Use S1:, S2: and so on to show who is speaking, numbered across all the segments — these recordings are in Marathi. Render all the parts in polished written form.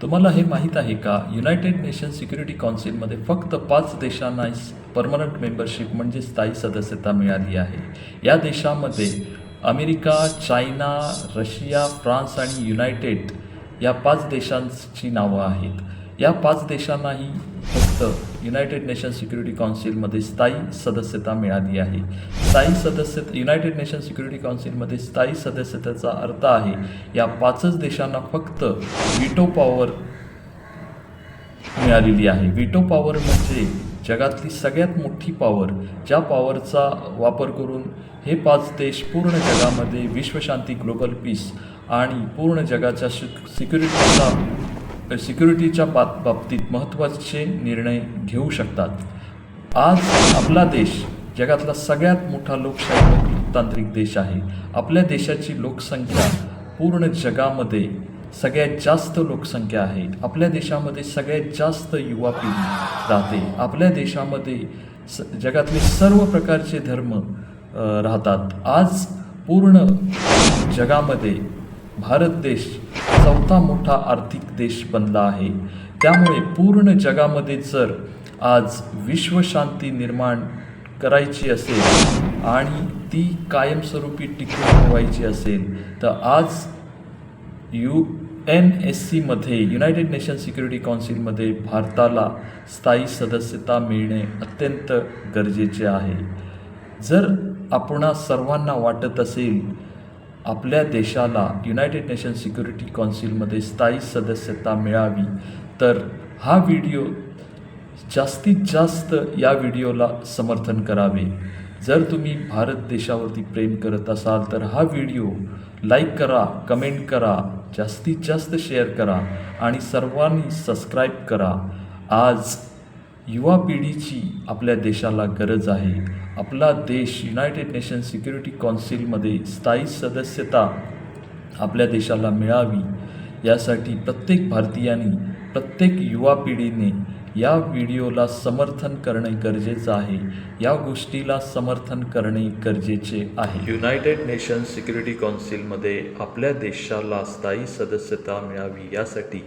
S1: तुम्हाला हे माहीत आहे का, युनायटेड नेशन्स सिक्युरिटी काउन्सिलमध्ये फक्त 5 देशांना परमनंट मेंबरशिप म्हणजे स्थायी सदस्यता मिळाली आहे. या देशामध्ये अमेरिका, चायना, रशिया, फ्रान्स आणि युनायटेड या 5 देशांची नावं आहेत. या 5 देशांनाही फक्त युनायटेड नेशन्स सिक्युरिटी काउन्सिलमध्ये स्थायी सदस्यता मिळाली आहे. युनायटेड नेशन्स सिक्युरिटी काउन्सिलमध्ये स्थायी सदस्यतेचा अर्थ आहे या 5च देशांना फक्त व्हीटो पॉवर मिळालेली आहे. व्हीटो पॉवर म्हणजे जगातली सगळ्यात मोठी पॉवर, ज्या पॉवरचा वापर करून हे 5 देश पूर्ण जगामध्ये विश्वशांती, ग्लोबल पीस आणि पूर्ण जगाच्या सिक्युरिटीच्या बाबतीत महत्त्वाचे निर्णय घेऊ शकतात. आज आपला देश जगातला सगळ्यात मोठा लोकतांत्रिक देश आहे. आपल्या देशाची लोकसंख्या पूर्ण जगामध्ये सगळ्यात जास्त लोकसंख्या आहे. आपल्या देशामध्ये सगळ्यात जास्त युवा पिढी राहते. आपल्या देशामध्ये जगातले सर्व प्रकारचे धर्म राहतात. आज पूर्ण जगामध्ये भारत देश 4था मोठा आर्थिक देश बनला आहे. त्यामुळे पूर्ण जगामध्ये जर आज विश्वशांती निर्माण करायची असेल आणि ती कायमस्वरूपी टिकून ठेवायची असेल तर आज UNSCमध्ये युनायटेड नेशन्स सिक्युरिटी काउन्सिलमध्ये भारताला स्थायी सदस्यता मिळणे अत्यंत गरजेचे आहे. जर आपणा सर्वांना वाटत असेल आपल्या देशाला युनायटेड नेशन्स सिक्युरिटी काउन्सिलमध्ये स्थायी सदस्यता मिळावी तर हा व्हिडिओ जास्तीत जास्त या व्हिडिओला समर्थन करावे. जर तुम्ही भारत देशावरती प्रेम करत असाल तर हा व्हिडिओ लाईक करा, कमेंट करा, जास्तीत जास्त शेअर करा आणि सर्वांनी सबस्क्राईब करा. आज युवा पिढीची आपल्या देशाला गरज आहे. आपला देश युनायटेड नेशन्स सिक्युरिटी काउन्सिलमध्ये स्थायी सदस्यता आपल्या देशाला मिळावी यासाठी प्रत्येक भारतीयांनी, प्रत्येक युवा पिढीने या व्हिडिओला समर्थन करणे गरजेचं आहे. या गोष्टीला समर्थन करणे गरजेचे आहे. युनायटेड नेशन्स सिक्युरिटी काउन्सिलमध्ये आपल्या देशाला स्थायी सदस्यता मिळावी यासाठी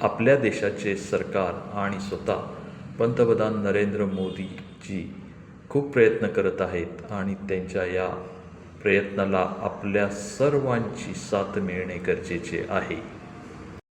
S1: आपल्या देशाचे सरकार आणि स्वतः पंतप्रधान नरेंद्र मोदीजी खूप प्रयत्न करत आहेत आणि त्यांच्या या प्रयत्नाला आपल्या सर्वांची साथ मिळणे गरजेचे आहे.